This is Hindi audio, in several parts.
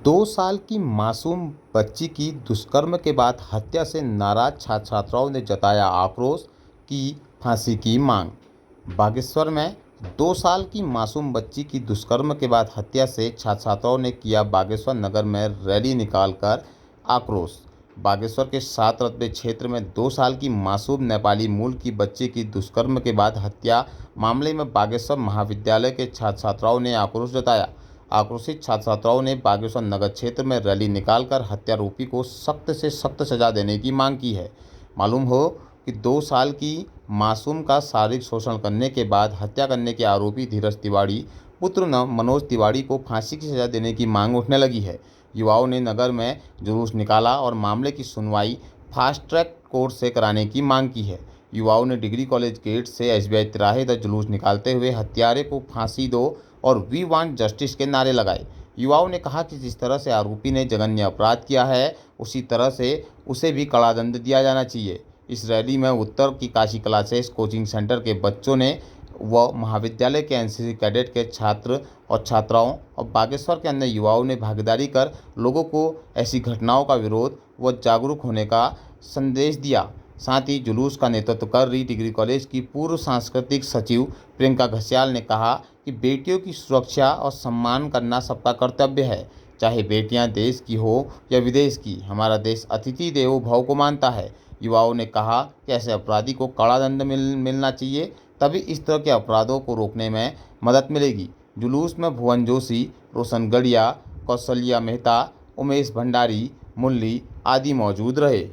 2 साल की मासूम बच्ची की दुष्कर्म के बाद हत्या से नाराज छात्र छात्राओं ने जताया आक्रोश की फांसी की मांग। बागेश्वर में 2 साल की मासूम बच्ची की दुष्कर्म के बाद हत्या से छात्र छात्राओं ने किया बागेश्वर नगर में रैली निकालकर आक्रोश। बागेश्वर के 7 रत्वे क्षेत्र में 2 साल की मासूम नेपाली मूल की बच्ची की दुष्कर्म के बाद हत्या मामले में बागेश्वर महाविद्यालय के छात्र छात्राओं ने आक्रोश जताया। आक्रोशित छात्र छात्राओं ने बागेश्वर नगर क्षेत्र में रैली निकालकर हत्यारोपी को सख्त से सख्त सजा देने की मांग की है। मालूम हो कि 2 साल की मासूम का शारीरिक शोषण करने के बाद हत्या करने के आरोपी धीरज तिवारी पुत्र मनोज तिवारी को फांसी की सजा देने की मांग उठने लगी है। युवाओं ने नगर में जुलूस निकाला और मामले की सुनवाई फास्ट ट्रैक कोर्ट से कराने की मांग की है। युवाओं ने डिग्री कॉलेज गेट से एसबीआई तिराहे तक जुलूस निकालते हुए हत्यारे को फांसी दो और वी वांट जस्टिस के नारे लगाए। युवाओं ने कहा कि जिस तरह से आरोपी ने जघन्य अपराध किया है उसी तरह से उसे भी कड़ा दंड दिया जाना चाहिए। इस रैली में उत्तर की काशी क्लासेस कोचिंग सेंटर के बच्चों ने व महाविद्यालय के एनसीसी कैडेट के छात्र और छात्राओं और बागेश्वर के अन्य युवाओं ने भागीदारी कर लोगों को ऐसी घटनाओं का विरोध व जागरूक होने का संदेश दिया। साथ ही जुलूस का नेतृत्व कर रही डिग्री कॉलेज की पूर्व सांस्कृतिक सचिव प्रियंका घसियाल ने कहा कि बेटियों की सुरक्षा और सम्मान करना सबका कर्तव्य है, चाहे बेटियां देश की हो या विदेश की। हमारा देश अतिथि देवो भव को मानता है। युवाओं ने कहा कि ऐसे अपराधी को कड़ा दंड मिलना चाहिए, तभी इस तरह के अपराधों को रोकने में मदद मिलेगी। जुलूस में भुवन जोशी, रोशन गढ़िया, कौशल्या मेहता, उमेश भंडारी, मुरली आदि मौजूद रहे।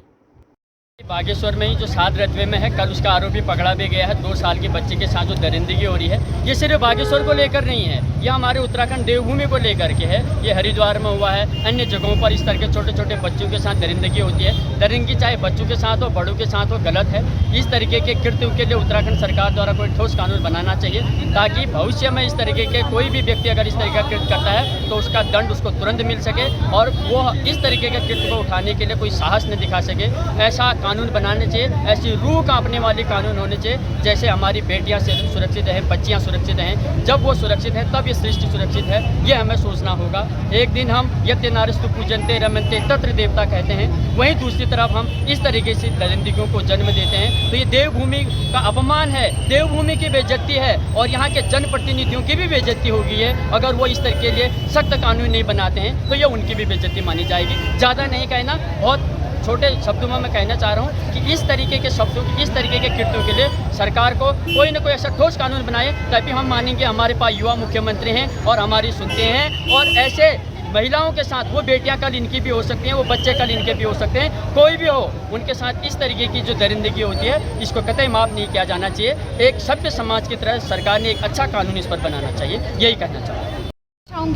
बागेश्वर में ही जो 7 रत्वे में है, कल उसका आरोपी पकड़ा भी गया है। 2 साल की बच्ची के साथ जो दरिंदगी हो रही है, ये सिर्फ बागेश्वर को लेकर नहीं है, ये हमारे उत्तराखंड देवभूमि को लेकर के है। ये हरिद्वार में हुआ है, अन्य जगहों पर इस तरह के छोटे छोटे बच्चों के साथ दरिंदगी होती है। दरिंदगी चाहे बच्चों के साथ हो बड़ों के साथ हो, गलत है। इस तरीके के कृत्यों के लिए उत्तराखंड सरकार द्वारा कोई ठोस कानून बनाना चाहिए, ताकि भविष्य में इस तरीके के कोई भी व्यक्ति अगर इस तरीके का कृत्य करता है तो उसका दंड उसको तुरंत मिल सके और वो इस तरीके के कृत्य को उठाने के लिए कोई साहस न दिखा सके। ऐसा कानून बनाने चाहिए, ऐसी रूह कांपने वाले कानून होने चाहिए। जैसे हमारी बेटियां सुरक्षित हैं, बच्चियां सुरक्षित हैं, जब वो सुरक्षित हैं तब ये सृष्टि सुरक्षित है, ये हमें सोचना होगा। एक दिन हम यत्य नारस्तु पूजन्ते रमन्ते तत्र देवता कहते हैं, वहीं दूसरी तरफ हम इस तरीके से दरिंदगियों को जन्म देते हैं। तो ये देवभूमि का अपमान है, देवभूमि की बेइज्जती है और यहाँ के जनप्रतिनिधियों की भी बेइज्जती हो गई है। अगर वो इस तरीके के लिए सख्त कानून नहीं बनाते हैं तो ये उनकी भी बेइज्जती मानी जाएगी। ज़्यादा नहीं कहना, बहुत छोटे शब्दों में मैं कहना चाह रहा हूँ कि इस तरीके के शब्दों इस तरीके के कृत्यों के लिए सरकार को कोई ना कोई ऐसा ठोस कानून बनाए, ताकि हम मानेंगे हमारे पास युवा मुख्यमंत्री हैं और हमारी सुनते हैं। और ऐसे महिलाओं के साथ, वो बेटियां कल इनकी भी हो सकती हैं, वो बच्चे कल इनके भी हो सकते हैं, कोई भी हो, उनके साथ इस तरीके की जो दरिंदगी होती है इसको कतई माफ़ नहीं किया जाना चाहिए। एक सभ्य समाज की तरह सरकार ने एक अच्छा कानून इस पर बनाना चाहिए, यही कहना चाहूँगी।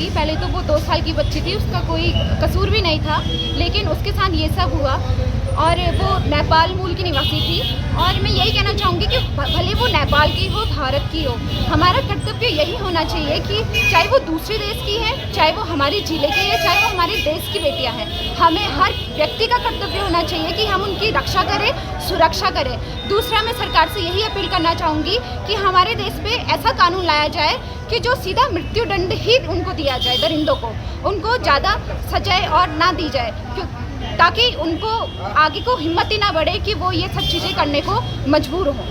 पहले तो वो 2 साल की बच्ची थी, उसका कोई कसूर भी नहीं था, लेकिन उसके साथ ये सब हुआ और वो नेपाल मूल की निवासी थी। और मैं यही कहना चाहूँगी कि भले वो नेपाल की हो, भारत की हो, हमारा कर्तव्य यही होना चाहिए कि चाहे वो दूसरे देश की है, चाहे वो हमारे जिले की है, चाहे वो हमारे देश की बेटियाँ हैं, हमें हर व्यक्ति का कर्तव्य होना चाहिए कि हम उनकी रक्षा करें, सुरक्षा करें। दूसरा, मैं सरकार से यही अपील करना चाहूँगी कि हमारे देश पे ऐसा कानून लाया जाए कि जो सीधा मृत्यु दंड ही उनको दिया जाए, दरिंदों को, उनको ज़्यादा सजाए और ना दी जाए, ताकि उनको आगे को हिम्मत ही ना बढ़े कि वो ये सब चीज़ें करने को मजबूर हों।